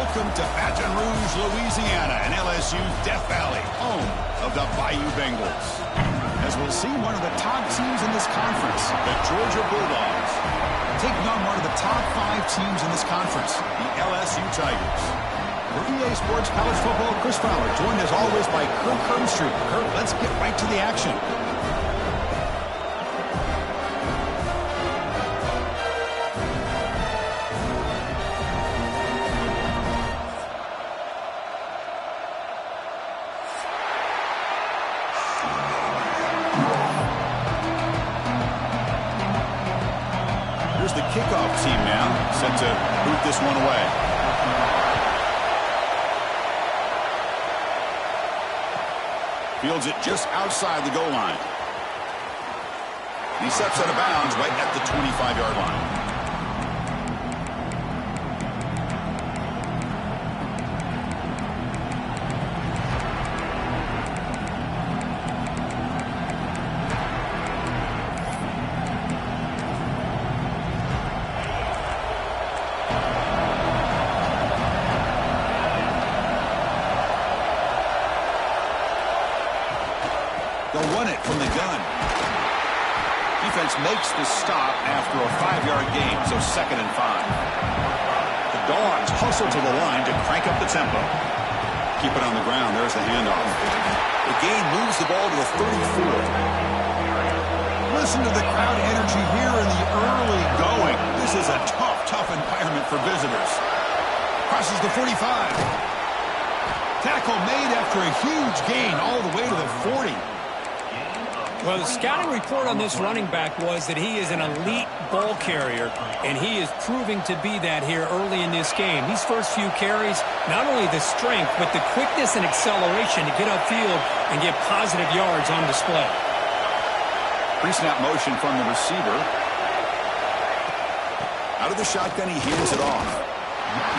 Welcome to Baton Rouge, Louisiana, and LSU's Death Valley, home of the Bayou Bengals. As we'll see, one of the top teams in this conference, the Georgia Bulldogs, taking on one of the top 5 teams in this conference, the LSU Tigers. For EA Sports College Football, Chris Fowler, joined as always by Kirk Herbstreit. Kirk, let's get right to the action. Here's the kickoff team now, set to boot this one away. Fields it just outside the goal line. He steps out of bounds right at the 25-yard line. They'll run it from the gun. Defense makes the stop after a 5-yard gain, so 2nd and 5. The Dogs hustle to the line to crank up the tempo. Keep it on the ground. There's the handoff. The gain moves the ball to the 34. Listen to the crowd energy here in the early going. This is a tough environment for visitors. Crosses the 45. Tackle made after a huge gain all the way to the 40. Well, the scouting report on this running back was that he is an elite ball carrier, and he is proving to be that here early in this game. These first few carries, not only the strength, but the quickness and acceleration to get upfield and get positive yards on display. Pre-snap motion from the receiver. Out of the shotgun, he hands it off.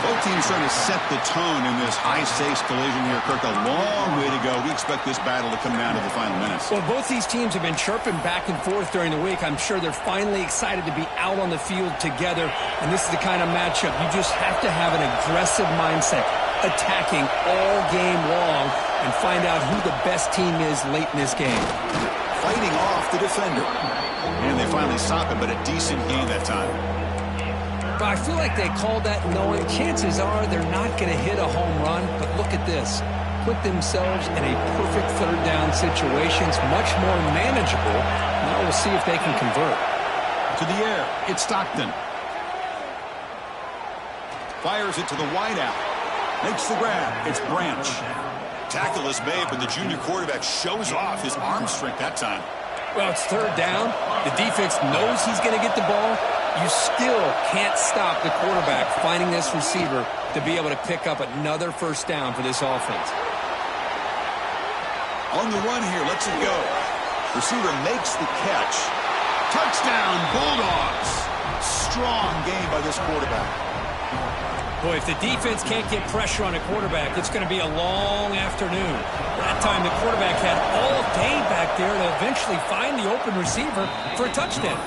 Both teams trying to set the tone in this high-stakes collision here, Kirk. A long way to go. We expect this battle to come down to the final minutes. Well, both these teams have been chirping back and forth during the week. I'm sure they're finally excited to be out on the field together, and this is the kind of matchup you just have to have an aggressive mindset, attacking all game long, and find out who the best team is late in this game. Fighting off the defender. And they finally stop it, but a decent gain that time. I feel like they called that knowing chances are they're not going to hit a home run, but look at this. Put themselves in a perfect 3rd down situations, much more manageable. Now we'll see if they can convert. To the air, it's Stockton. Fires it to the wideout. Makes the grab, it's Branch. Tackle is made, but the junior quarterback shows off his arm strength that time. Well, it's 3rd down. The defense knows he's going to get the ball. You still can't stop the quarterback finding this receiver to be able to pick up another 1st down for this offense. On the run here, lets it go. Receiver makes the catch. Touchdown, Bulldogs. Strong game by this quarterback. Boy, if the defense can't get pressure on a quarterback, it's going to be a long afternoon. That time, the quarterback had all day back there to eventually find the open receiver for a touchdown.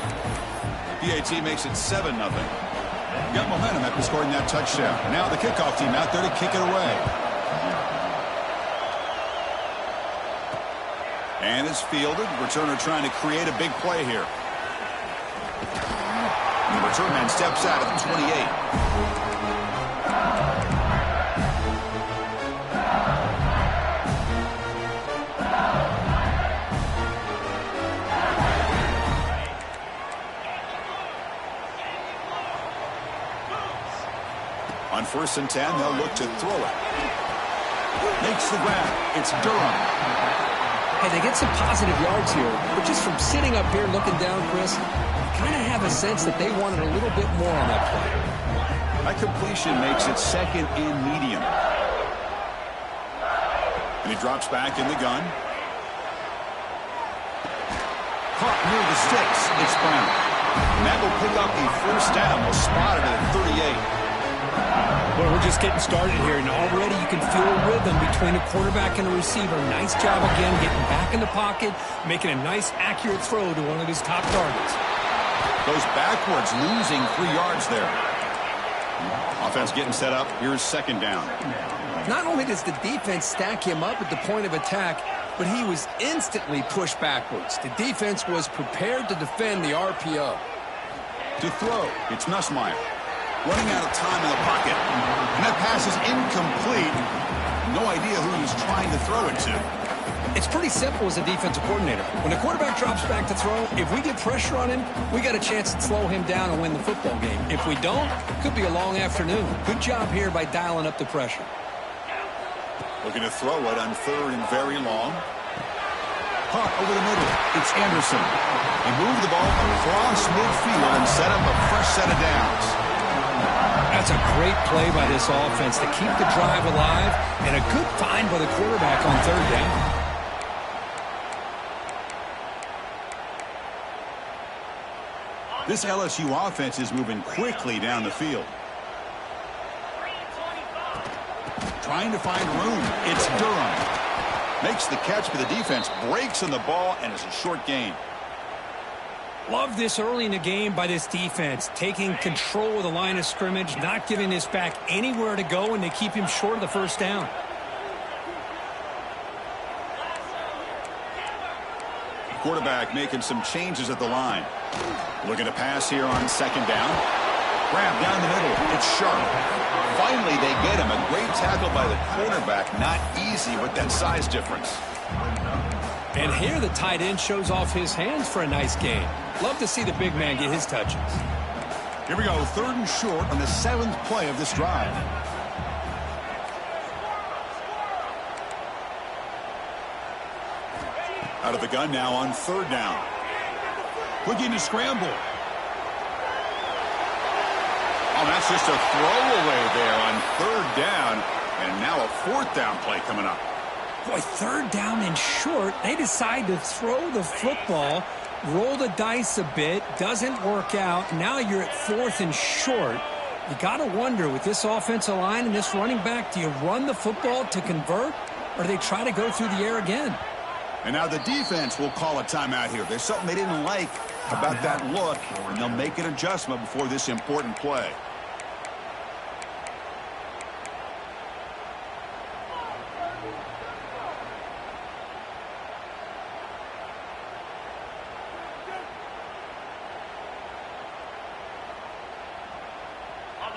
PAT makes it 7-0. Got momentum after scoring that touchdown. Now the kickoff team out there to kick it away. And it's fielded. Returner trying to create a big play here. And the return man steps out at the 28. On 1st and 10, they'll look to throw it. Makes the grab. It's Durham. Hey, they get some positive yards here, but just from sitting up here looking down, Chris, you kind of have a sense that they wanted a little bit more on that play. That completion makes it 2nd and medium. And he drops back in the gun. Caught near the sticks. It's Brown. And that will pick up a 1st down. They'll spot it at 38. Well, we're just getting started here, and already you can feel a rhythm between a quarterback and a receiver. Nice job again getting back in the pocket, making a nice, accurate throw to one of his top targets. Goes backwards, losing 3 yards there. Offense getting set up. Here's second down. Not only does the defense stack him up at the point of attack, but he was instantly pushed backwards. The defense was prepared to defend the RPO. To throw, it's Nussmeier. Running out of time in the pocket. And that pass is incomplete. No idea who he's trying to throw it to. It's pretty simple as a defensive coordinator. When the quarterback drops back to throw, if we get pressure on him, we got a chance to slow him down and win the football game. If we don't, it could be a long afternoon. Good job here by dialing up the pressure. Looking to throw it on third and very long. Caught over the middle. It's Anderson. He moved the ball across midfield and set up a fresh set of downs. That's a great play by this offense to keep the drive alive, and a good find by the quarterback on third down. This LSU offense is moving quickly down the field. Trying to find room. It's Durham. Makes the catch, but the defense breaks on the ball, and it's a short gain. Love this early in the game by this defense, taking control of the line of scrimmage, not giving this back anywhere to go, and they keep him short of the first down. Quarterback making some changes at the line. Looking to pass here on second down. Grab down the middle. It's Sharp. Finally, they get him. A great tackle by the quarterback. Not easy with that size difference. And here the tight end shows off his hands for a nice gain. Love to see the big man get his touches. Here we go. Third and short on the 7th play of this drive. Out of the gun now on third down. Looking to scramble. Oh, that's just a throwaway there on third down. And now a fourth down play coming up. Boy, third down and short. They decide to throw the football, roll the dice a bit, doesn't work out. Now you're at fourth and short. You got to wonder, with this offensive line and this running back, do you run the football to convert, or do they try to go through the air again? And now the defense will call a timeout here. There's something they didn't like about that look, and they'll make an adjustment before this important play.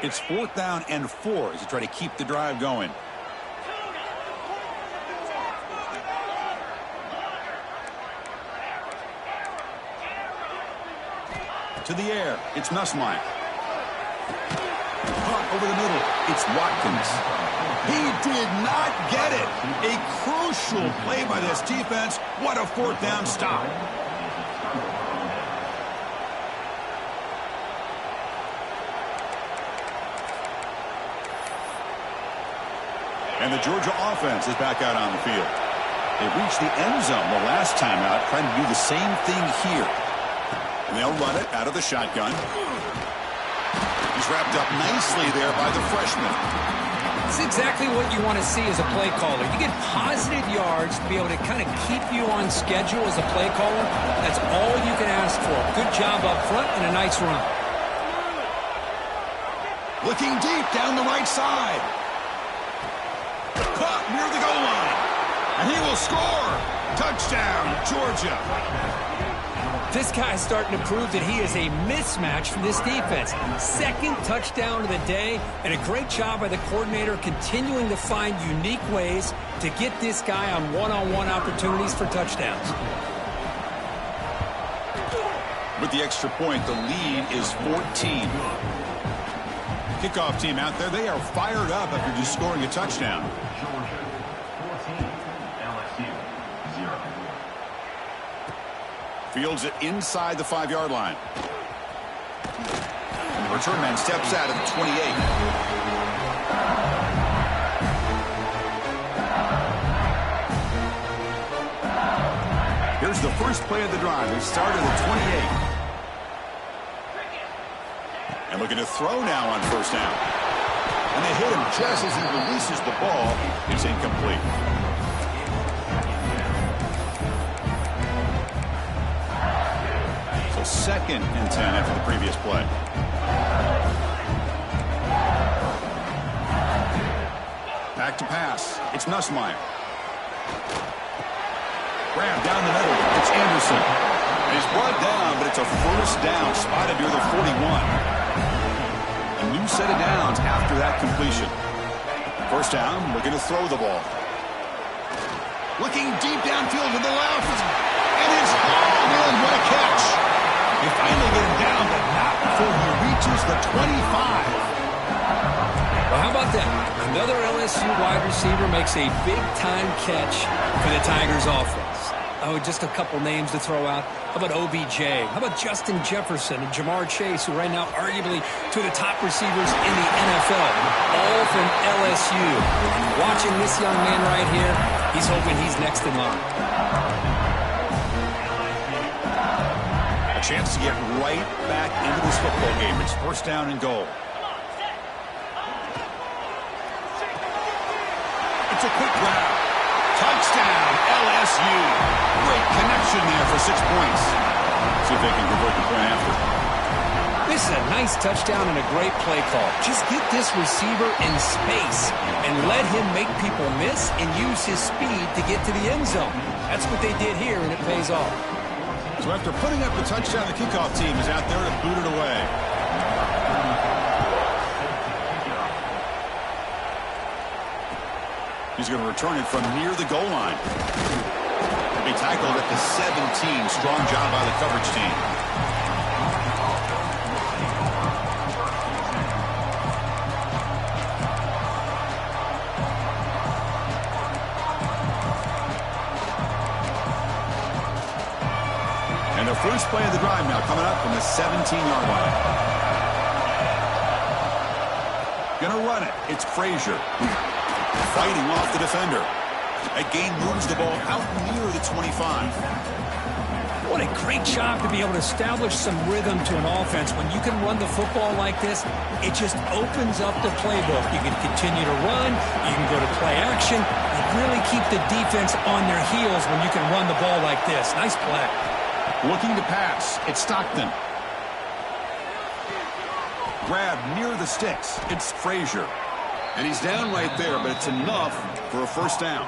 It's 4th down and 4 as you try to keep the drive going. To the air, it's Nussmeier. Caught over the middle, it's Watkins. He did not get it. A crucial play by this defense. What a 4th down stop. And the Georgia offense is back out on the field. They reached the end zone the last time out, trying to do the same thing here. And they'll run it out of the shotgun. He's wrapped up nicely there by the freshman. It's exactly what you want to see as a play caller. You get positive yards to be able to kind of keep you on schedule as a play caller. That's all you can ask for. Good job up front and a nice run. Looking deep down the right side. Caught near the goal line. And he will score. Touchdown, Georgia. This guy's starting to prove that he is a mismatch for this defense. Second touchdown of the day, and a great job by the coordinator continuing to find unique ways to get this guy on one-on-one opportunities for touchdowns. With the extra point, the lead is 14. Kickoff team out there, they are fired up after just scoring a touchdown. Fields it inside the 5-yard line. And the return man steps out at the 28. Here's the first play of the drive. They start at the 28. And looking to throw now on first down. And they hit him just as he releases the ball. It's incomplete. Second and 10 after the previous play. back to pass. It's Nussmeier. Grab down the middle. It's Anderson. And he's brought down, but it's a first down spotted near the 41. A new set of downs after that completion. First down, looking to throw the ball. Looking deep downfield to the left. And it's hauled in. What a catch. They finally get him down, but not before he reaches the 25. Well, how about that? Another LSU wide receiver makes a big-time catch for the Tigers offense. Oh, just a couple names to throw out. How about OBJ? How about Justin Jefferson and Jamar Chase, who right now arguably two of the top receivers in the NFL, all from LSU. Watching this young man right here, he's hoping he's next in line. A chance to get right back into this football game. It's first down and goal. It's a quick grab. Touchdown, LSU. Great connection there for 6 points. See if they can convert the point after. This is a nice touchdown and a great play call. Just get this receiver in space and let him make people miss and use his speed to get to the end zone. That's what they did here, and it pays off. So after putting up the touchdown, the kickoff team is out there to boot it away. He's going to return it from near the goal line. He'll be tackled at the 17. Strong job by the coverage team. And the first play of the drive now coming up from the 17-yard line. Going to run it. It's Frazier. Fighting off the defender. That gain moves the ball out near the 25. What a great job to be able to establish some rhythm to an offense. When you can run the football like this, it just opens up the playbook. You can continue to run. You can go to play action. And really keep the defense on their heels when you can run the ball like this. Nice play. Looking to pass. It's Stockton. Grab near the sticks. It's Frazier. And he's down right there, but it's enough for a first down.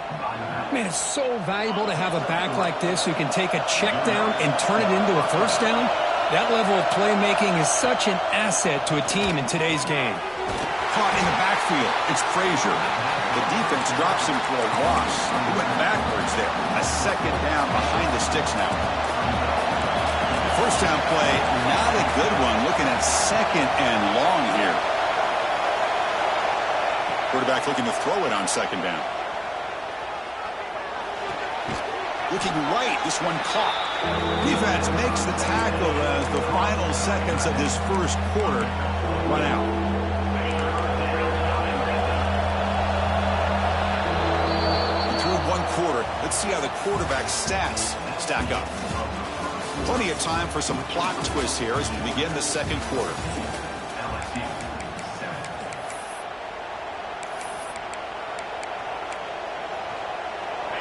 Man, it's so valuable to have a back like this who can take a check down and turn it into a first down. That level of playmaking is such an asset to a team in today's game. Caught in the backfield. It's Frazier. The defense drops him for a loss. He went backwards there. A second down behind the sticks now. First down play, not a good one. Looking at second and long here. Quarterback looking to throw it on second down. Looking right, this one caught. Defense makes the tackle as the final seconds of this first quarter run out. Through one quarter, let's see how the quarterback's stats stack up. Plenty of time for some plot twists here as we begin the second quarter.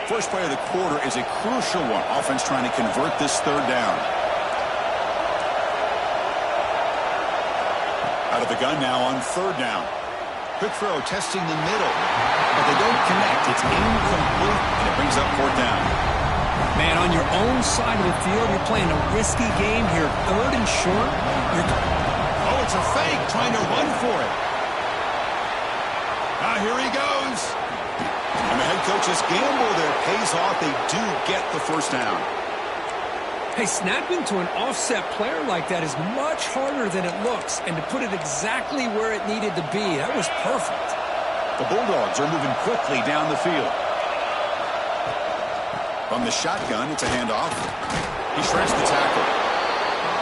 First play of the quarter is a crucial one. Offense trying to convert this third down. Out of the gun now on third down. Quick throw testing the middle. But they don't connect. It's incomplete, and it brings up fourth down. Man, on your own side of the field, you're playing a risky game here. Third and short. Oh, it's a fake. Trying to run for it. Now here he goes. And the head coach's gamble there pays off. They do get the first down. Hey, snapping to an offset player like that is much harder than it looks. And to put it exactly where it needed to be, that was perfect. The Bulldogs are moving quickly down the field. From the shotgun, it's a handoff. He shreds the tackle.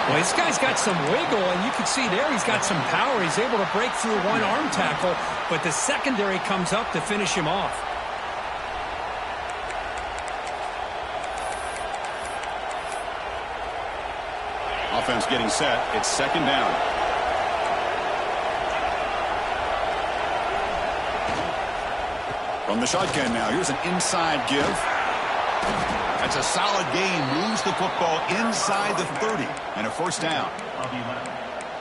Well, this guy's got some wiggle, and you can see there he's got some power. He's able to break through one arm tackle, but the secondary comes up to finish him off. Offense getting set. It's second down. From the shotgun now. Here's an inside give. That's a solid gain. Moves the football inside the 30. And a first down.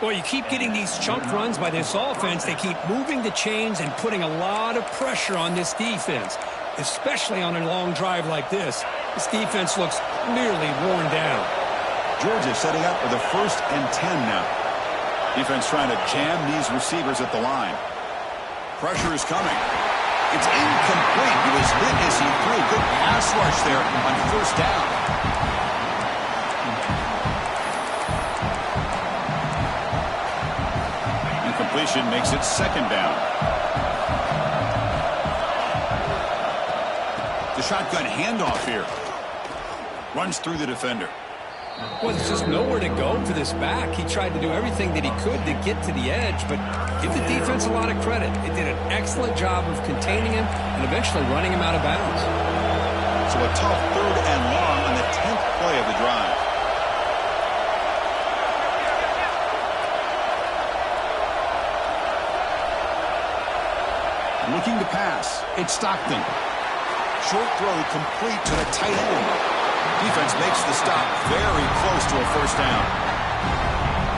Well, you keep getting these chunk runs by this offense. They keep moving the chains and putting a lot of pressure on this defense, especially on a long drive like this. This defense looks nearly worn down. Georgia setting up for the 1st and 10 now. Defense trying to jam these receivers at the line. Pressure is coming. It's incomplete. He was hit as he threw. Good pass rush there on 1st down. Incompletion makes it 2nd down. The shotgun handoff here. Runs through the defender. Well, there's just nowhere to go for this back. He tried to do everything that he could to get to the edge, but give the defense a lot of credit. They did an excellent job of containing him and eventually running him out of bounds. So a tough 3rd and long on the 10th play of the drive. Looking to pass. It's Stockton. Short throw complete to the tight end. Defense makes the stop very close to a 1st down.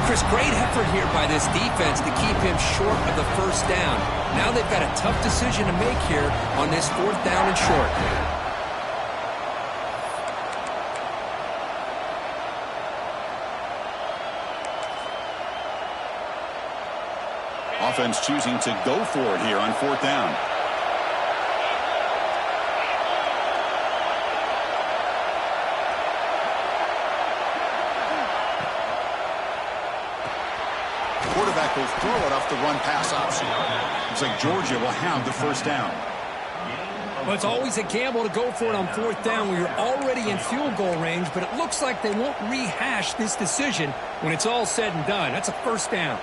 Chris, great effort here by this defense to keep him short of the 1st down. Now they've got a tough decision to make here on this 4th down and short. Offense choosing to go for it here on 4th down. Quarterback will throw it off the run-pass option. Looks like Georgia will have the 1st down. Well, it's always a gamble to go for it on 4th down when you're already in field goal range, but it looks like they won't rehash this decision when it's all said and done. That's a 1st down.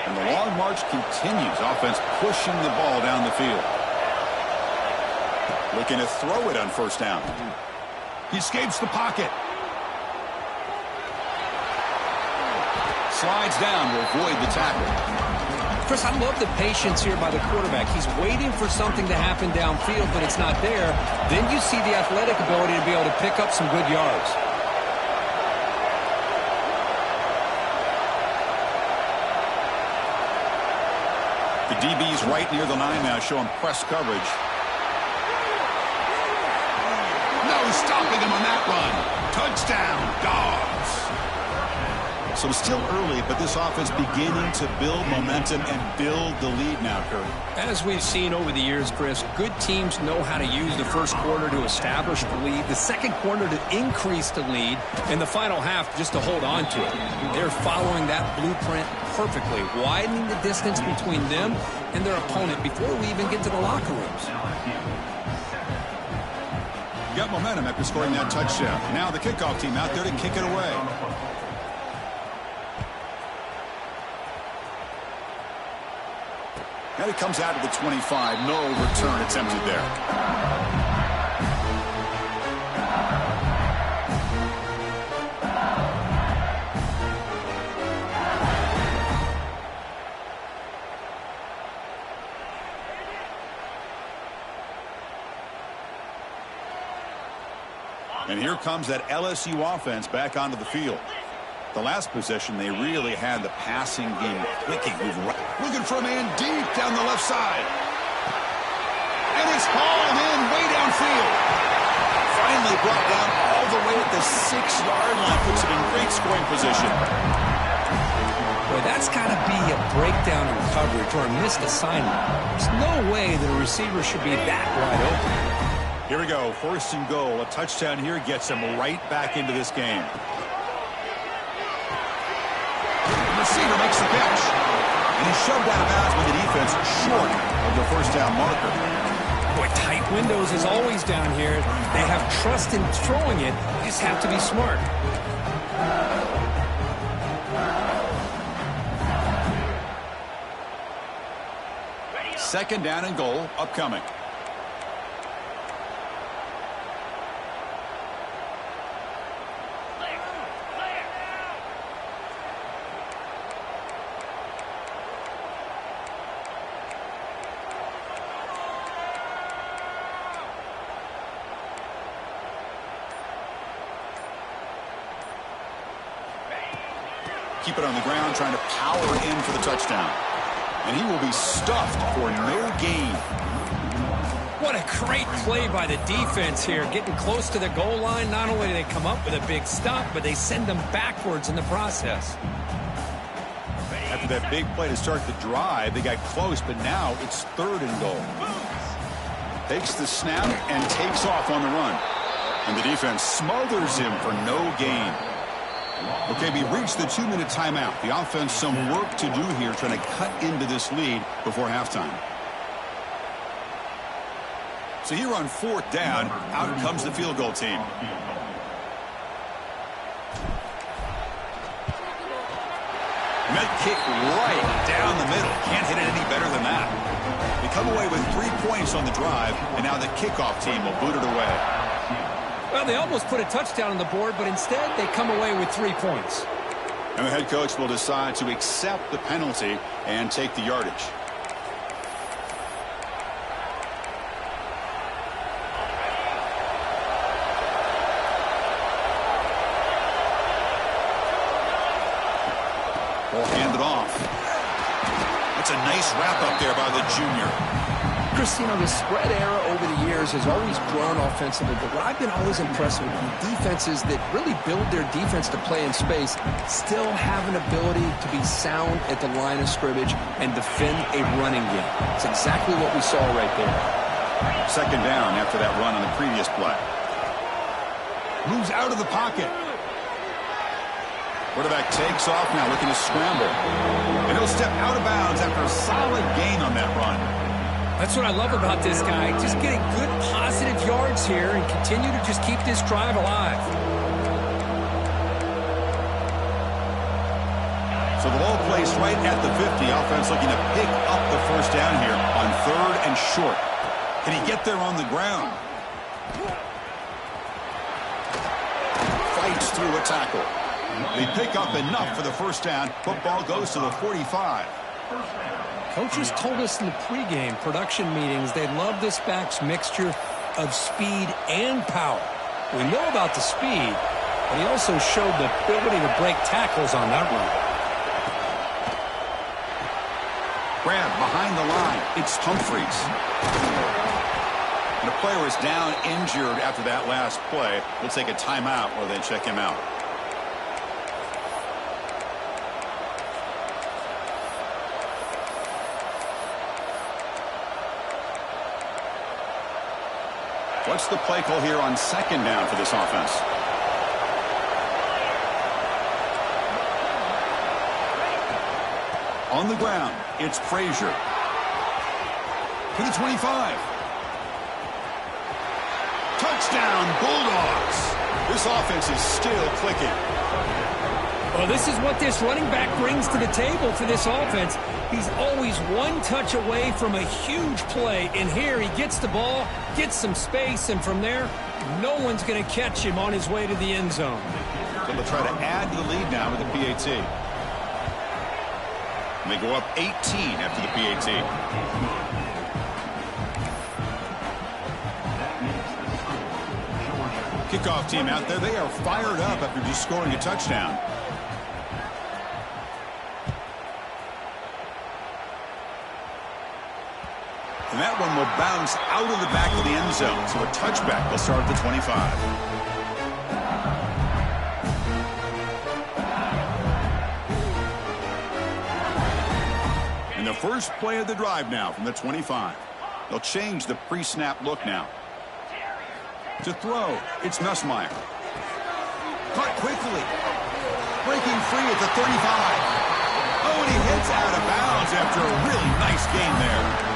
And the long march continues. Offense pushing the ball down the field. Looking to throw it on 1st down. He escapes the pocket. Slides down to avoid the tackle. Chris, I love the patience here by the quarterback. He's waiting for something to happen downfield, but it's not there. Then you see the athletic ability to be able to pick up some good yards. The DB's right near the line now, showing press coverage. No stopping him on that run. Touchdown, Dogs. So still early, but this offense beginning to build momentum and build the lead now, Kurt. As we've seen over the years, Chris, good teams know how to use the 1st quarter to establish the lead, the 2nd quarter to increase the lead, and the final half just to hold on to it. They're following that blueprint perfectly, widening the distance between them and their opponent before we even get to the locker rooms. Got momentum after scoring that touchdown. Now the kickoff team out there to kick it away. Now he comes out to the 25. No return attempted there. And here comes that LSU offense back onto the field. The last possession, they really had the passing game clicking. Looking for a man deep down the left side. And it's hauled in way downfield. Finally brought down all the way at the 6-yard line. Puts it in great scoring position. Boy, that's got to be a breakdown in coverage or a missed assignment. There's no way that a receiver should be that wide open. Here we go, 1st and goal. A touchdown here gets them right back into this game. The receiver makes the catch. And he's shoved out of bounds with the defense short of the 1st down marker. Boy, tight windows is always down here. They have trust in throwing it. They just have to be smart. 2nd down and goal upcoming. Keep it on the ground, trying to power in for the touchdown. And he will be stuffed for no gain. What a great play by the defense here. Getting close to the goal line, not only do they come up with a big stop, but they send them backwards in the process. After that big play to start the drive, they got close, but now it's 3rd and goal. Takes the snap and takes off on the run. And the defense smothers him for no gain. Okay, we reached the 2-minute timeout. The offense some work to do here, trying to cut into this lead before halftime. So here on 4th down, out comes the field goal team. Met kick right down the middle. Can't hit it any better than that. They come away with 3 points on the drive, and now the kickoff team will boot it away. Well, they almost put a touchdown on the board, but instead they come away with 3 points. And the head coach will decide to accept the penalty and take the yardage. Ball handed off. That's a nice wrap up there by the junior. Chris, you know, the spread era over the years has always grown offensively, but what I've been always impressed with defenses that really build their defense to play in space still have an ability to be sound at the line of scrimmage and defend a running game. It's exactly what we saw right there. 2nd down after that run on the previous play. Moves out of the pocket. Quarterback takes off now, looking to scramble. And he'll step out of bounds after a solid gain on that run. That's what I love about this guy. Just getting good positive yards here and continue to just keep this drive alive. So the ball placed right at the 50. Offense looking to pick up the 1st down here on 3rd and short. Can he get there on the ground? Fights through a tackle. They pick up enough for the 1st down. Football goes to the 45. Coaches told us in the pregame production meetings they love this back's mixture of speed and power. We know about the speed, but he also showed the ability to break tackles on that run. Grab behind the line. It's Humphreys. And the player is down injured after that last play. We'll take a timeout while they check him out. What's the play call here on 2nd down for this offense? On the ground, it's Frazier. To the 25. Touchdown, Bulldogs. This offense is still clicking. Well, this is what this running back brings to the table for this offense. He's always one touch away from a huge play, and here he gets the ball, gets some space, and from there, no one's going to catch him on his way to the end zone. So they'll try to add to the lead now with the PAT. And they go up 18 after the PAT. Kickoff team out there, they are fired up after just scoring a touchdown. And that one will bounce out of the back of the end zone. So a touchback will start at the 25. And the first play of the drive now from the 25. They'll change the pre-snap look now. To throw, it's Nussmeier. Caught quickly. Breaking free at the 35. Oh, and he hits out of bounds after a really nice gain there.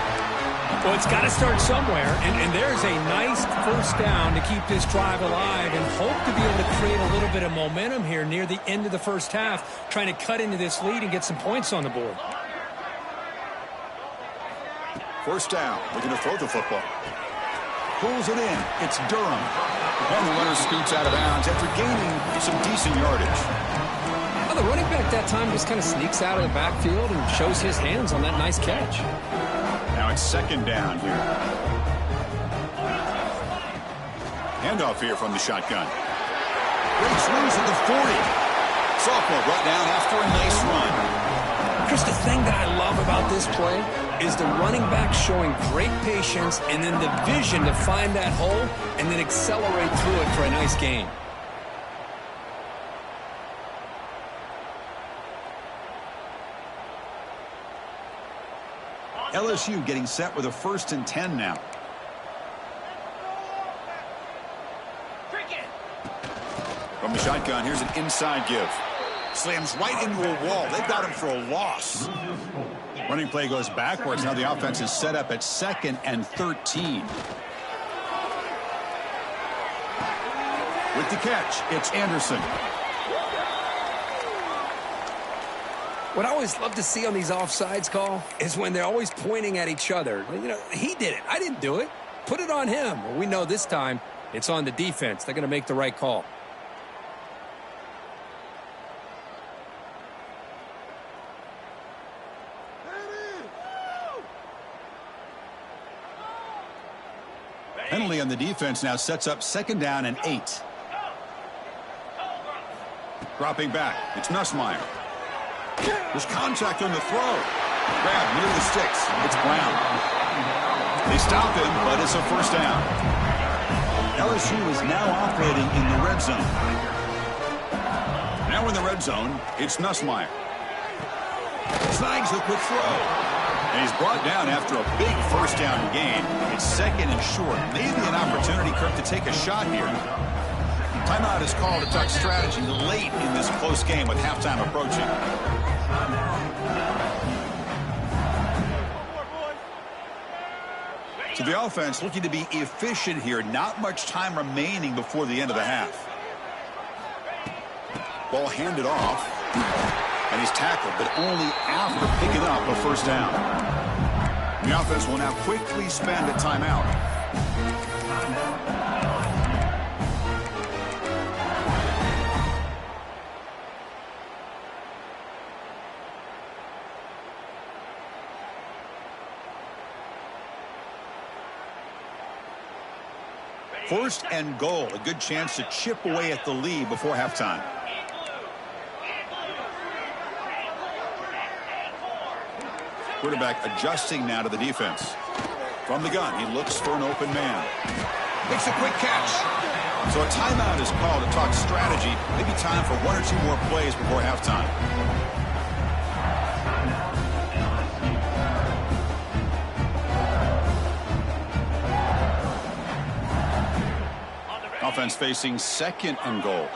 Well, it's got to start somewhere, and there's a nice 1st down to keep this drive alive and hope to be able to create a little bit of momentum here near the end of the 1st half, trying to cut into this lead and get some points on the board. 1st down, looking to throw the football. Pulls it in. It's Durham. And the runner scoots out of bounds after gaining some decent yardage. Well, the running back that time just kind of sneaks out of the backfield and shows his hands on that nice catch. Now it's 2nd down here. Handoff here from the shotgun. Breaks loose at the 40. Sophomore brought down after a nice run. Chris, the thing that I love about this play is the running back showing great patience and then the vision to find that hole and then accelerate through it for a nice gain. LSU getting set with a 1st and 10 now. From the shotgun, here's an inside give. Slams right into a wall. They've got him for a loss. Running play goes backwards. Now the offense is set up at 2nd and 13. With the catch, it's Anderson. What I always love to see on these offsides call is when they're always pointing at each other. You know, he did it. I didn't do it. Put it on him. Well, we know this time it's on the defense. They're going to make the right call. Penalty on the defense now sets up 2nd down and 8. Dropping back. It's Nussmeier. There's contact on the throw. Grab near the sticks. It's Brown. They stop him, but it's a 1st down. LSU is now operating in the red zone. Now in the red zone, it's Nussmeier. Snags the quick throw. And he's brought down after a big 1st down gain. It's 2nd and short. Maybe an opportunity, Kirk, to take a shot here. Timeout is called to talk strategy late in this close game with halftime approaching. So the offense looking to be efficient here. Not much time remaining before the end of the half. Ball handed off. And he's tackled, but only after picking up a 1st down. The offense will now quickly spend a timeout. First and goal, a good chance to chip away at the lead before halftime. Quarterback adjusting now to the defense. From the gun, he looks for an open man. Makes a quick catch. So a timeout is called to talk strategy. Maybe time for 1 or 2 more plays before halftime. Offense facing 2nd and goal.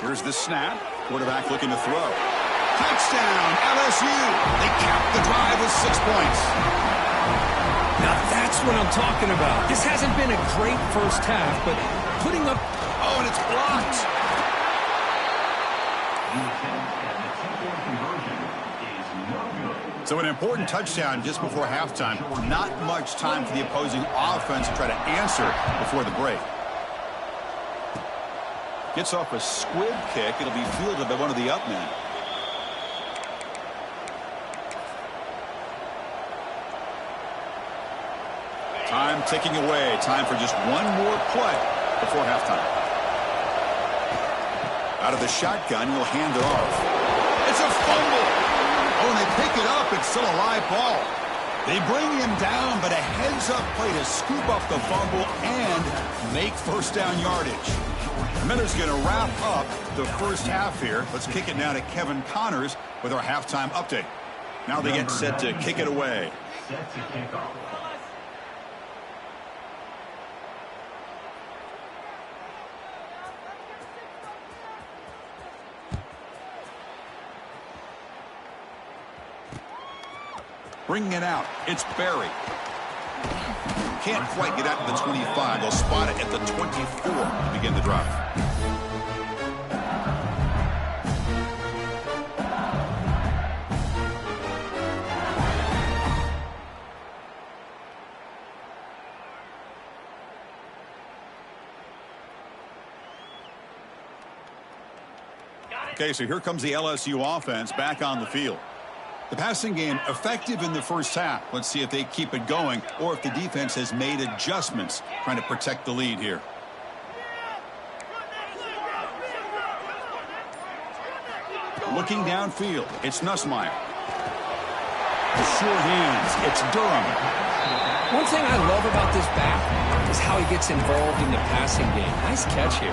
Here's the snap. Quarterback looking to throw. Touchdown, LSU. They cap the drive with 6 points. Now that's what I'm talking about. This hasn't been a great first half, but putting up... Oh, and it's blocked. So an important touchdown just before halftime. Not much time for the opposing offense to try to answer before the break. Gets off a squib kick. It'll be fielded by one of the up men. Time ticking away. Time for just 1 more play before halftime. Out of the shotgun, he'll hand it off. It's a fumble. Oh, and they pick it up. It's still a live ball. They bring him down, but a heads-up play to scoop up the fumble and make 1st down yardage. Miller's going to wrap up the first half here. Let's kick it now to Kevin Connors with our halftime update. Now they get set to kick it away. Bringing it out, it's Barry. Can't quite get out to the 25. They'll spot it at the 24 to begin the drive. Okay, so here comes the LSU offense back on the field. The passing game effective in the first half. Let's see if they keep it going or if the defense has made adjustments trying to protect the lead here. Looking downfield, it's Nussmeier. The short hands, it's Durham. One thing I love about this back is how he gets involved in the passing game. Nice catch here.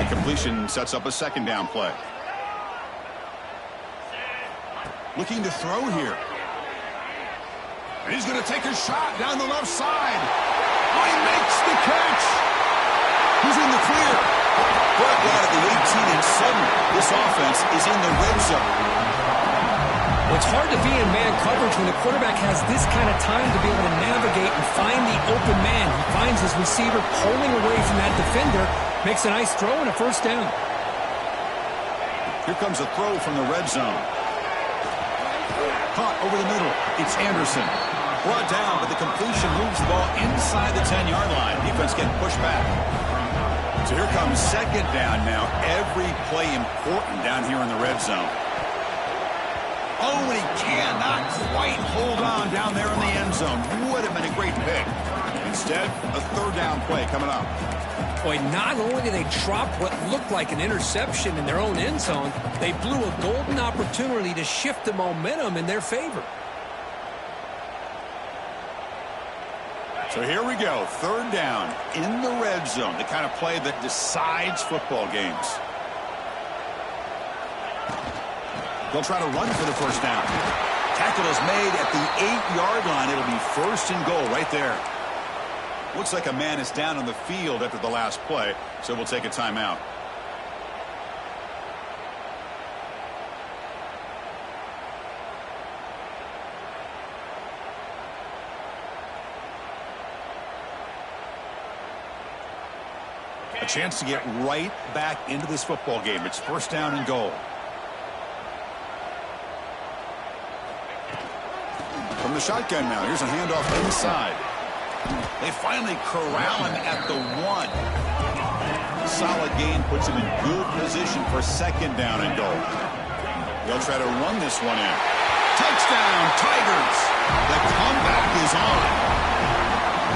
That completion sets up a second down play. Looking to throw here. And he's going to take a shot down the left side. Oh, he makes the catch. He's in the clear. Brought out of the 18, and suddenly this offense is in the red zone. Well, it's hard to be in man coverage when the quarterback has this kind of time to be able to navigate and find the open man. He finds his receiver pulling away from that defender, makes a nice throw and a first down. Here comes a throw from the red zone. Caught over the middle. It's Anderson. Brought down, but the completion moves the ball inside the 10-yard line. Defense getting pushed back. So here comes second down now. Every play important down here in the red zone. Oh, and he cannot quite hold on down there in the end zone. Would have been a great pick. Instead, a third down play coming up. Boy, not only did they drop what looked like an interception in their own end zone, they blew a golden opportunity to shift the momentum in their favor. So here we go, third down in the red zone, the kind of play that decides football games. They'll try to run for the first down. Tackle is made at the 8-yard line. It'll be first and goal right there. Looks like a man is down on the field after the last play, so we'll take a timeout. A chance to get right back into this football game. It's first down and goal. From the shotgun now, here's a handoff inside. They finally corral him at the 1. Solid gain puts him in good position for second down and goal. They'll try to run this one in. Touchdown, Tigers! The comeback is on.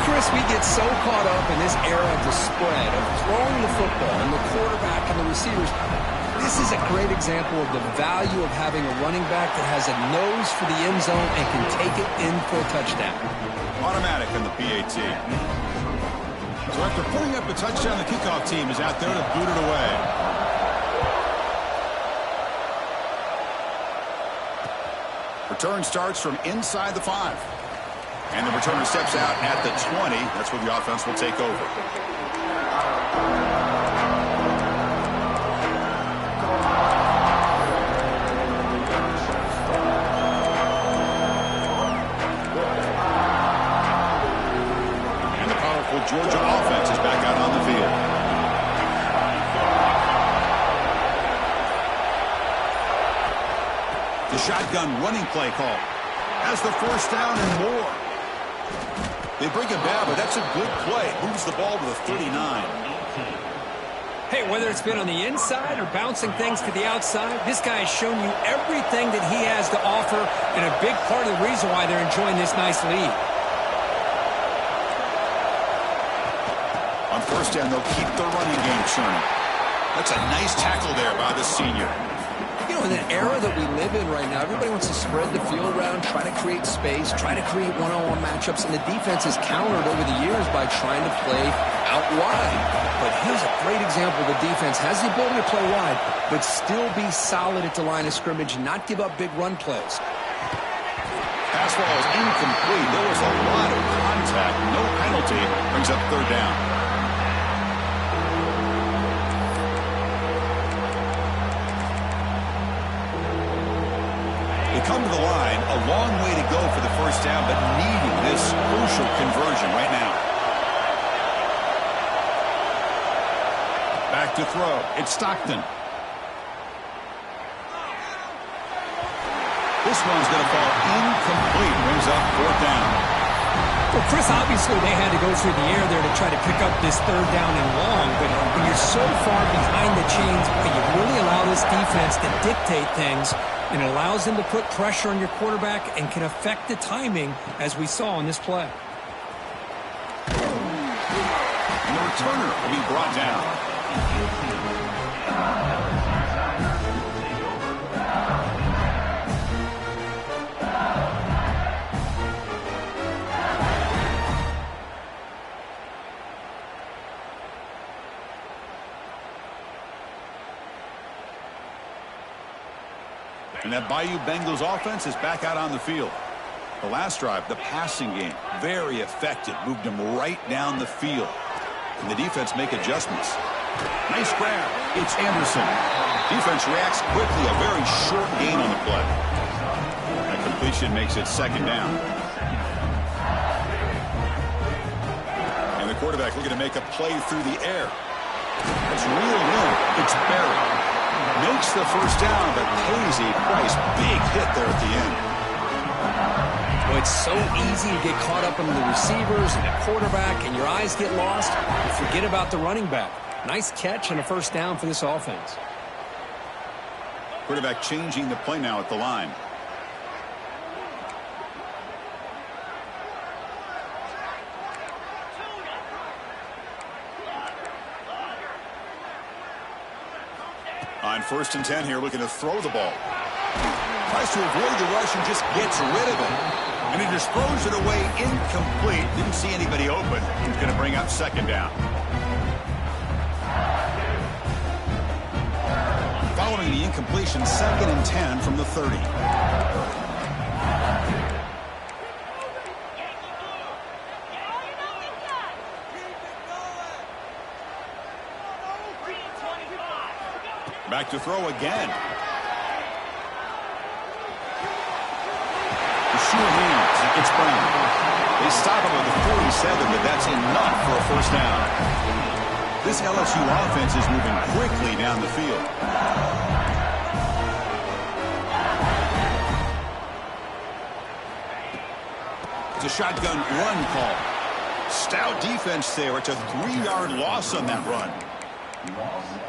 Chris, we get so caught up in this era of the spread, of throwing the football and the quarterback and the receivers. This is a great example of the value of having a running back that has a nose for the end zone and can take it in for a touchdown. Automatic on the PAT. So after putting up a touchdown, the kickoff team is out there to boot it away. Return starts from inside the 5. And the returner steps out at the 20. That's where the offense will take over. And the powerful Georgia offense is back out on the field. The shotgun running play call has the first down and more. They bring him down, but that's a good play. Moves the ball to the 39. Hey, whether it's been on the inside or bouncing things to the outside, this guy has shown you everything that he has to offer, and a big part of the reason why they're enjoying this nice lead. On first down, they'll keep the running game churning. That's a nice tackle there by the senior. You know, in an era that we live in right now, everybody wants to spread the field around, try to create space, try to create one-on-one matchups, and the defense has countered over the years by trying to play out wide. But here's a great example. The defense has the ability to play wide, but still be solid at the line of scrimmage and not give up big run plays. Pass ball is incomplete. There was a lot of contact. No penalty. Brings up third down. They come to the line, a long way to go for the first down, but needing this crucial conversion right now. Back to throw. It's Stockton. This one's going to fall incomplete. Brings up fourth down. Well, Chris, obviously they had to go through the air there to try to pick up this third down and long, but when you're so far behind the chains, you really allow this defense to dictate things, and it allows them to put pressure on your quarterback and can affect the timing, as we saw in this play. And the returner will be brought down. And that Bayou Bengals offense is back out on the field. The last drive, the passing game, very effective. Moved them right down the field. And the defense make adjustments. Nice grab. It's Anderson. Defense reacts quickly. A very short gain on the play. That completion makes it second down. And the quarterback looking to make a play through the air. It's real room. It's Barry. Makes the first down, but pays a price. Big hit there at the end. Well, it's so easy to get caught up in the receivers and the quarterback, and your eyes get lost. You forget about the running back. Nice catch and a first down for this offense. Quarterback changing the play now at the line. On 1st and 10 here, looking to throw the ball. Tries to avoid the rush and just gets rid of it. And he just throws it away incomplete. Didn't see anybody open. He's going to bring up second down. Following the incompletion, 2nd and 10 from the 30. Back to throw again. The sure hands. It's Brown. They stop him at the 47, but that's enough for a first down. This LSU offense is moving quickly down the field. It's a shotgun run call. Stout defense there. It's a 3-yard loss on that run.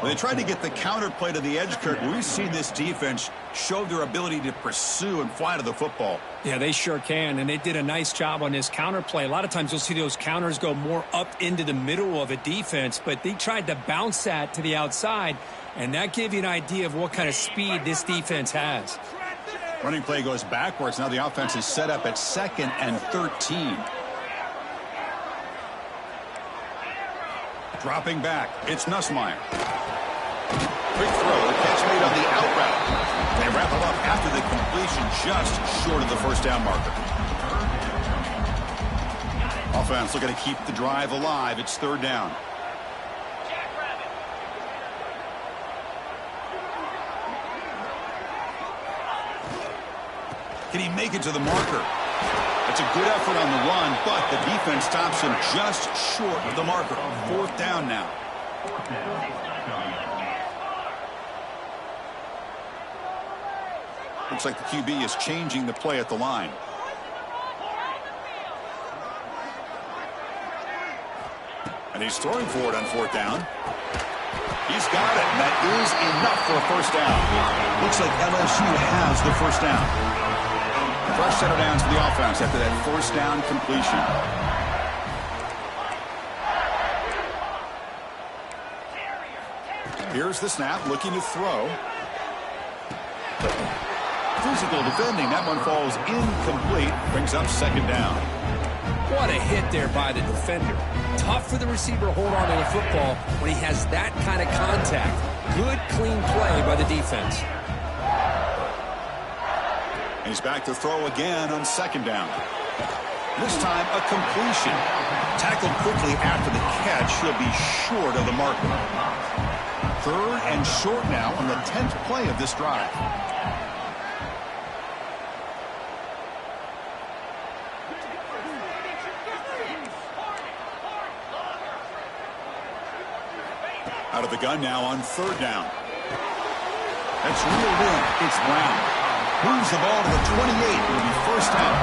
Well, they tried to get the counter play to the edge, Kirk. We've seen this defense show their ability to pursue and fly to the football. Yeah, they sure can, and they did a nice job on this counter play. A lot of times you'll see those counters go more up into the middle of a defense, but they tried to bounce that to the outside, and that gave you an idea of what kind of speed this defense has. Running play goes backwards. Now the offense is set up at 2nd and 13. Dropping back, it's Nussmeier. Quick throw, the catch made on the out route. They wrap him up after the completion, just short of the first down marker. Offense looking to keep the drive alive. It's 3rd down. Can he make it to the marker? It's a good effort on the run, but the defense stops him just short of the marker. 4th down now. Looks like the QB is changing the play at the line. And he's throwing for it on 4th down. He's got it, and that is enough for a first down. Looks like LSU has the first down. Fresh set of downs for the offense after that first down completion. Here's the snap, looking to throw. Physical defending. That one falls incomplete. Brings up 2nd down. What a hit there by the defender. Tough for the receiver to hold on to the football when he has that kind of contact. Good, clean play by the defense. He's back to throw again on 2nd down. This time, a completion. Tackled quickly after the catch. He'll be short of the marker. 3rd and short now on the 10th play of this drive. Out of the gun now on 3rd down. That's reeled in. It's Brown. Moves the ball to the 28. It'll be first down.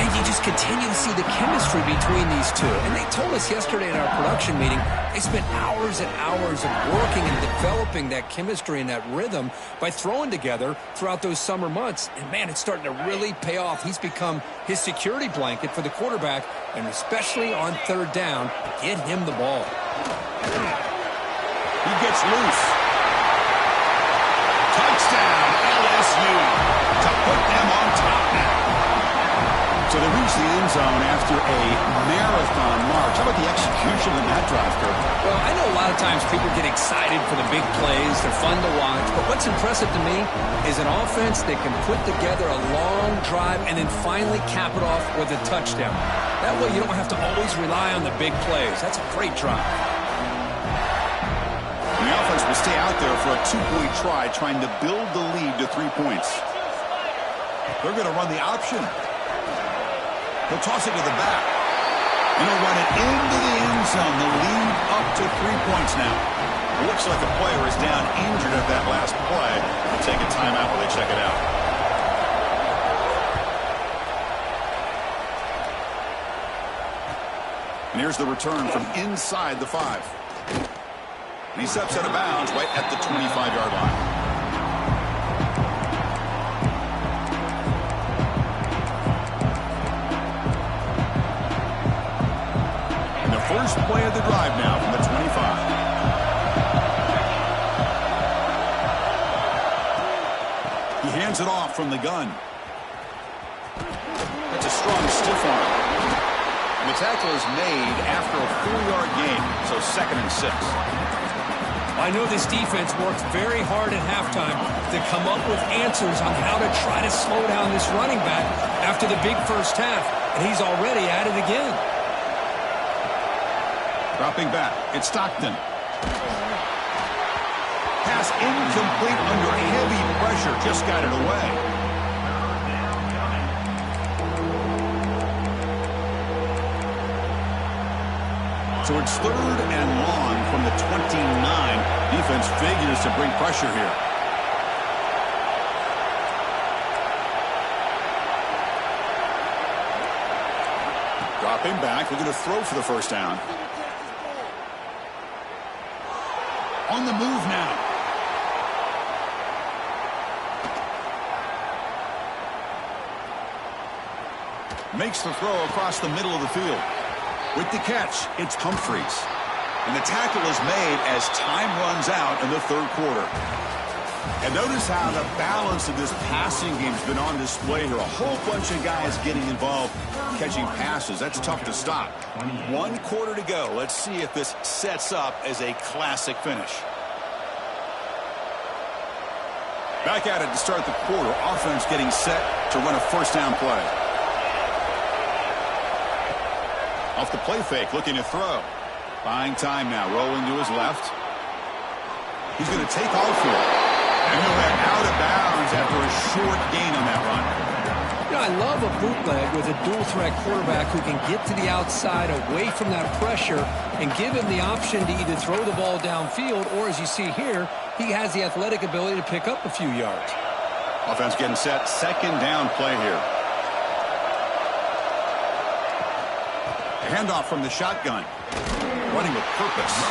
And you just continue to see the chemistry between these two. And they told us yesterday in our production meeting, they spent hours and hours of working and developing that chemistry and that rhythm by throwing together throughout those summer months. And, man, it's starting to really pay off. He's become his security blanket for the quarterback, and especially on third down, get him the ball. He gets loose. Touchdown, LSU, to put them on top now. So they reach the end zone after a marathon march. How about the execution in that drive, Kirk? Well, I know a lot of times people get excited for the big plays. They're fun to watch. But what's impressive to me is an offense that can put together a long drive and then finally cap it off with a touchdown. That way you don't have to always rely on the big plays. That's a great drive. And the offense will stay out there for a two-point try, trying to build the lead to 3 points. They're going to run the option. He'll toss it to the back. And he'll run it into the end zone. The lead up to 3 points now. It looks like a player is down injured at that last play. They'll take a timeout while they check it out. And here's the return from inside the 5. And he steps out of bounds right at the 25-yard line. First play of the drive now from the 25. He hands it off from the gun. That's a strong stiff arm. And the tackle is made after a 4-yard gain, so 2nd and 6. I know this defense worked very hard at halftime to come up with answers on how to try to slow down this running back after the big first half, and he's already at it again. Dropping back, it's Stockton. Pass incomplete under heavy pressure, just got it away. So it's 3rd and long from the 29. Defense figures to bring pressure here. Dropping back, we're going to throw for the first down. On the move now. Makes the throw across the middle of the field. With the catch, it's Humphries. And the tackle is made as time runs out in the 3rd quarter. And notice how the balance of this passing game has been on display here. A whole bunch of guys getting involved catching passes. That's tough to stop. 1 quarter to go. Let's see if this sets up as a classic finish. Back at it to start the quarter. Offense getting set to run a first down play. Off the play fake, looking to throw. Buying time now, rolling to his left. He's going to take off here. And he'll head out of bounds after a short gain on that run. You know, I love a bootleg with a dual-threat quarterback who can get to the outside away from that pressure and give him the option to either throw the ball downfield or, as you see here, he has the athletic ability to pick up a few yards. Offense getting set. 2nd down play here. A handoff from the shotgun. Running with purpose.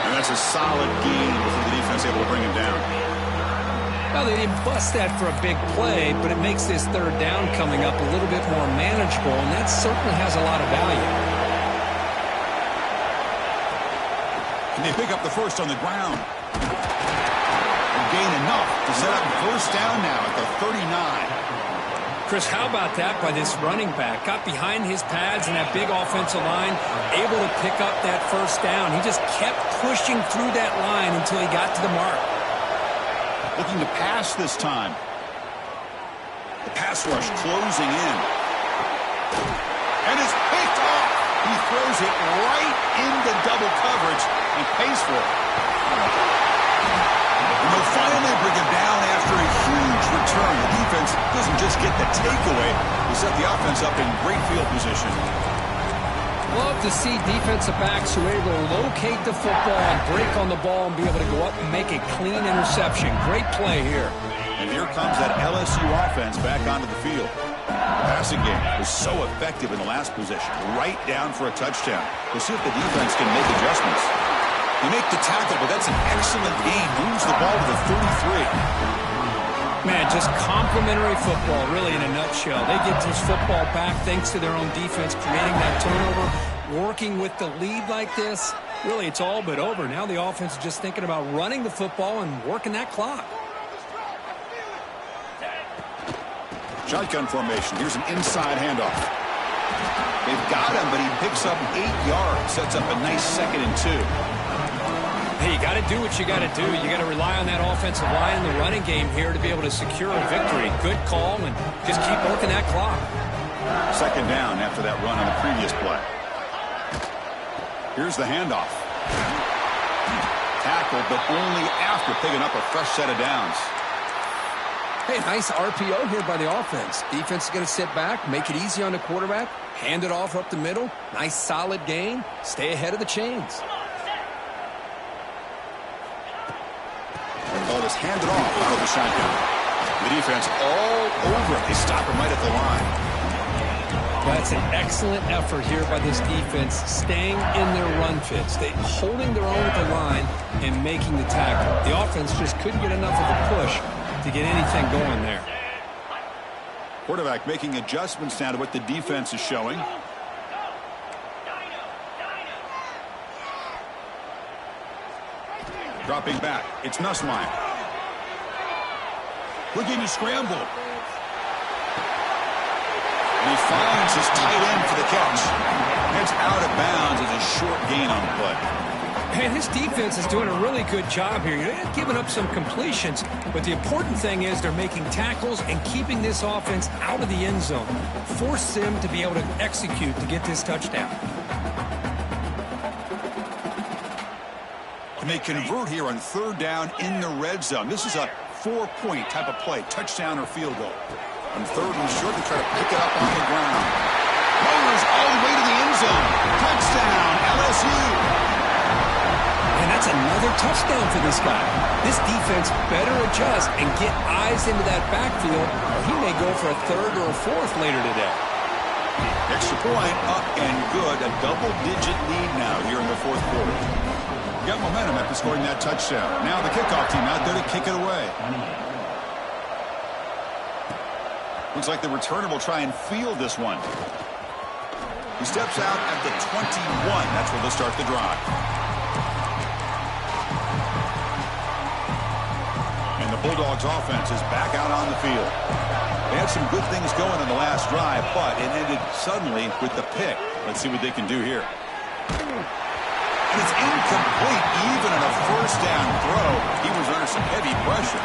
And that's a solid gain before the defense able to bring him down. Well, they didn't bust that for a big play, but it makes this 3rd down coming up a little bit more manageable, and that certainly has a lot of value. And they pick up the first on the ground. And gain enough to set up first down now at the 39. Chris, how about that by this running back? Got behind his pads and that big offensive line, able to pick up that first down. He just kept pushing through that line until he got to the mark. Looking to pass this time. The pass rush closing in. And it's picked off. He throws it right into double coverage and pays for it. And they'll finally bring him down after a huge return. The defense doesn't just get the takeaway. They set the offense up in great field position. Love to see defensive backs who are able to locate the football and break on the ball and be able to go up and make a clean interception. Great play here. And here comes that LSU offense back onto the field. Pass passing game was so effective in the last possession. Right down for a touchdown. We'll see if the defense can make adjustments. You make the tackle, but that's an excellent gain. Moves the ball to the 33. Man, just complimentary football, really, in a nutshell. They get this football back thanks to their own defense, creating that turnover, working with the lead like this. Really, it's all but over. Now the offense is just thinking about running the football and working that clock. Shotgun formation. Here's an inside handoff. They've got him, but he picks up 8 yards. Sets up a nice 2nd and 2. Hey, you got to do what you got to do. You got to rely on that offensive line in the running game here to be able to secure a victory. Good call, and just keep working that clock. 2nd down after that run on the previous play. Here's the handoff. Tackled, but only after picking up a fresh set of downs. Hey, nice RPO here by the offense. Defense is going to sit back, make it easy on the quarterback, hand it off up the middle. Nice solid gain. Stay ahead of the chains. Ball is handed off out of the shotgun. The defense all over it. They stop him right at the line. That's an excellent effort here by this defense, staying in their run fits. They holding their own at the line and making the tackle. The offense just couldn't get enough of a push to get anything going there. Quarterback making adjustments now to what the defense is showing. Dropping back. It's Nussmeier. Looking to scramble. And he finds his tight end for the catch. It's out of bounds as a short gain on the play. And this defense is doing a really good job here. They're giving up some completions, but the important thing is they're making tackles and keeping this offense out of the end zone. Force them to be able to execute to get this touchdown. And they convert here on 3rd down in the red zone. This is a 4-point type of play, touchdown or field goal. On 3rd and short, they try to pick it up on the ground. Motors all the way to the end zone. Touchdown, LSU. And that's another touchdown for this guy. This defense better adjust and get eyes into that backfield, or he may go for a 3rd or a 4th later today. Extra point up and good. A double-digit lead now here in the 4th quarter. Got momentum after scoring that touchdown. Now the kickoff team out there to kick it away. Looks like the returner will try and field this one. He steps out at the 21. That's where they'll start the drive. And the Bulldogs offense is back out on the field. They had some good things going on the last drive, but it ended suddenly with the pick. Let's see what they can do here. And it's incomplete, even on a 1st down throw. He was under some heavy pressure.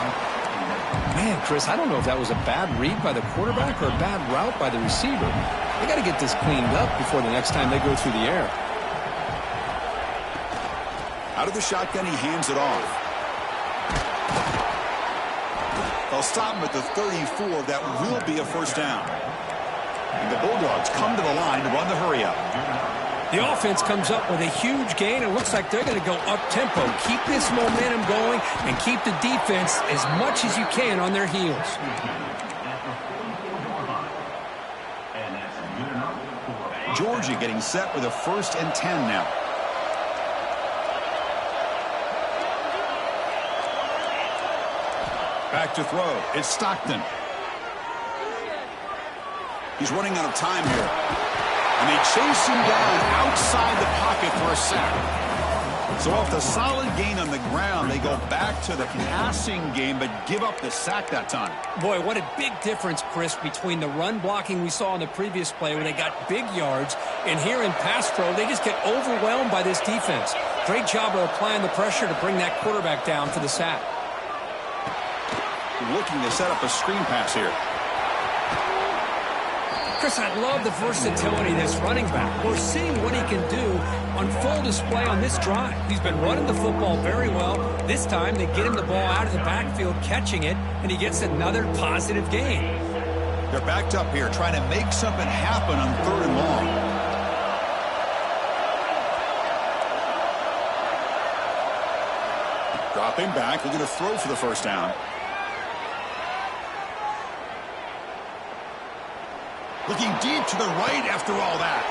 Man, Chris, I don't know if that was a bad read by the quarterback or a bad route by the receiver. They got to get this cleaned up before the next time they go through the air. Out of the shotgun, he hands it off. They'll stop him at the 34. That will be a 1st down. And the Bulldogs come to the line to run the hurry-up. The offense comes up with a huge gain. It looks like they're going to go up-tempo. Keep this momentum going and keep the defense as much as you can on their heels. Georgia getting set with a 1st and 10 now. Back to throw. It's Stockton. He's running out of time here. And they chase him down outside the pocket for a sack. So off the solid gain on the ground, they go back to the passing game, but give up the sack that time. Boy, what a big difference, Chris, between the run blocking we saw in the previous play where they got big yards, and here in pass pro, they just get overwhelmed by this defense. Great job of applying the pressure to bring that quarterback down for the sack. Looking to set up a screen pass here. Chris, I love the versatility of this running back. We're seeing what he can do on full display on this drive. He's been running the football very well. This time, they get him the ball out of the backfield, catching it, and he gets another positive gain. They're backed up here, trying to make something happen on 3rd and long. Dropping back, looking to throw for the 1st down. Looking deep to the right after all that.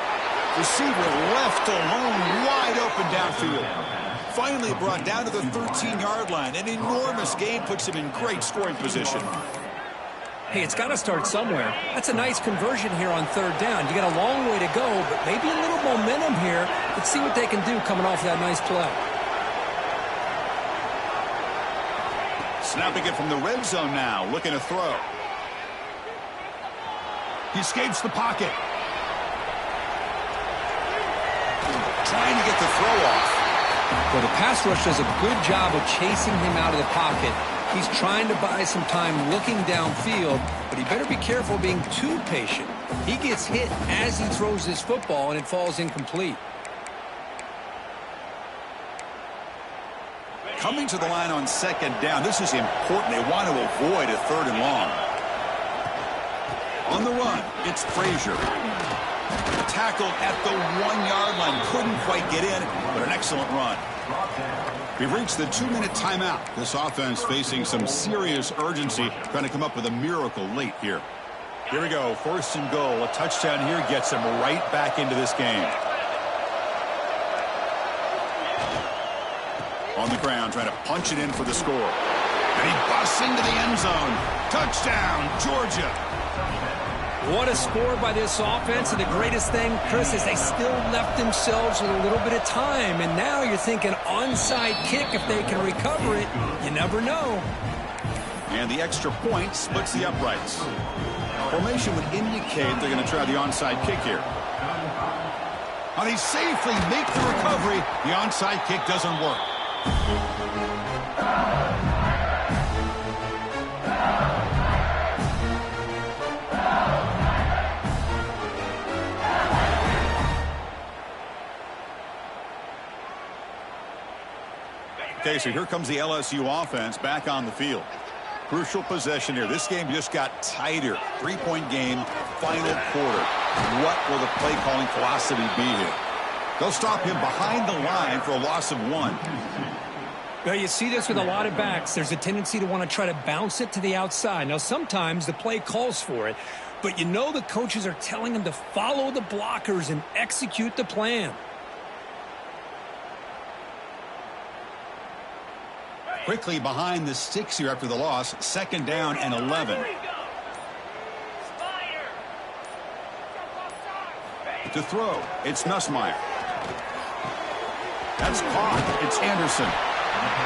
Receiver left alone, wide open downfield. Finally brought down to the 13-yard line. An enormous gain puts him in great scoring position. Hey, it's got to start somewhere. That's a nice conversion here on third down. You got a long way to go, but maybe a little momentum here. Let's see what they can do coming off that nice play. Snapping it from the red zone now, looking to throw. He escapes the pocket. Trying to get the throw off. Well, the pass rush does a good job of chasing him out of the pocket. He's trying to buy some time looking downfield, but he better be careful being too patient. He gets hit as he throws his football, and it falls incomplete. Coming to the line on second down. This is important. They want to avoid a third and long. On the run, it's Frazier. Tackled at the 1-yard line. Couldn't quite get in, but an excellent run. We've reached the 2-minute timeout. This offense facing some serious urgency, trying to come up with a miracle late here. Here we go, 1st and goal. A touchdown here gets them right back into this game. On the ground, trying to punch it in for the score. And he busts into the end zone. Touchdown, Georgia. What a score by this offense, and the greatest thing, Chris, is they still left themselves with a little bit of time, and now you're thinking onside kick if they can recover it. You never know. And the extra point splits the uprights. Formation would indicate they're going to try the onside kick here. Now they safely make the recovery. The onside kick doesn't work. Okay, so here comes the LSU offense back on the field. Crucial possession here. This game just got tighter. 3-point game, final quarter. What will the play calling philosophy be here? They'll stop him behind the line for a loss of 1. Well, you see this with a lot of backs. There's a tendency to want to try to bounce it to the outside. Now, sometimes the play calls for it, but you know the coaches are telling them to follow the blockers and execute the plan. Quickly behind the sticks here after the loss. 2nd down and 11. To throw, it's Nussmeier. That's caught. It's Anderson.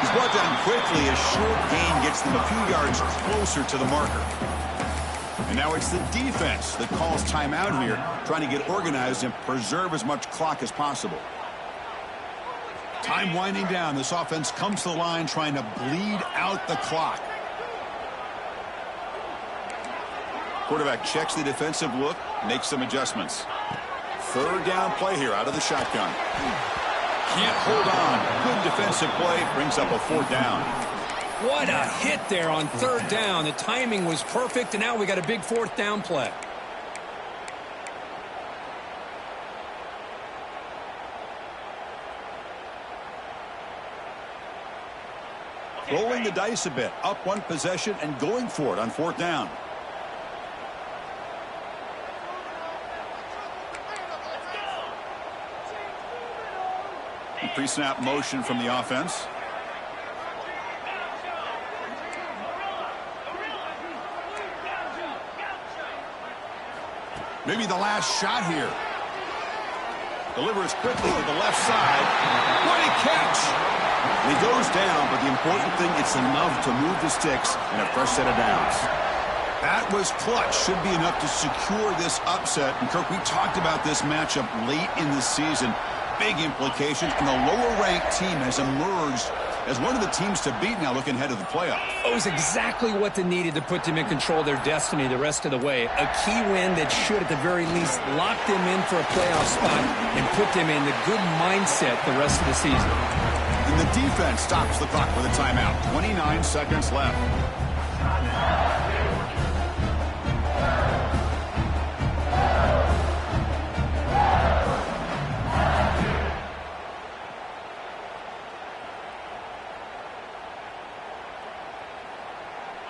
He's brought down quickly. A short gain gets them a few yards closer to the marker. And now it's the defense that calls timeout here, trying to get organized and preserve as much clock as possible. Time winding down. This offense comes to the line trying to bleed out the clock. Quarterback checks the defensive look, makes some adjustments. 3rd down play here out of the shotgun. Can't hold on. Good defensive play brings up a 4th down. What a hit there on 3rd down. The timing was perfect, and now we got a big 4th down play. Rolling the dice a bit. Up 1 possession and going for it on 4th down. Pre-snap motion from the offense. Maybe the last shot here. Delivers quickly to the left side. What a catch! And he goes down, but the important thing, it's enough to move the sticks and a fresh set of downs. That was clutch. Should be enough to secure this upset. And, Kirk, we talked about this matchup late in the season. Big implications, and the lower-ranked team has emerged as one of the teams to beat now looking ahead of the playoff. It was exactly what they needed to put them in control of their destiny the rest of the way. A key win that should, at the very least, lock them in for a playoff spot and put them in the good mindset the rest of the season. And the defense stops the clock with a timeout. 29 seconds left.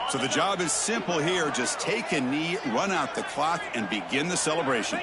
So the job is simple here. Just take a knee, run out the clock, and begin the celebration.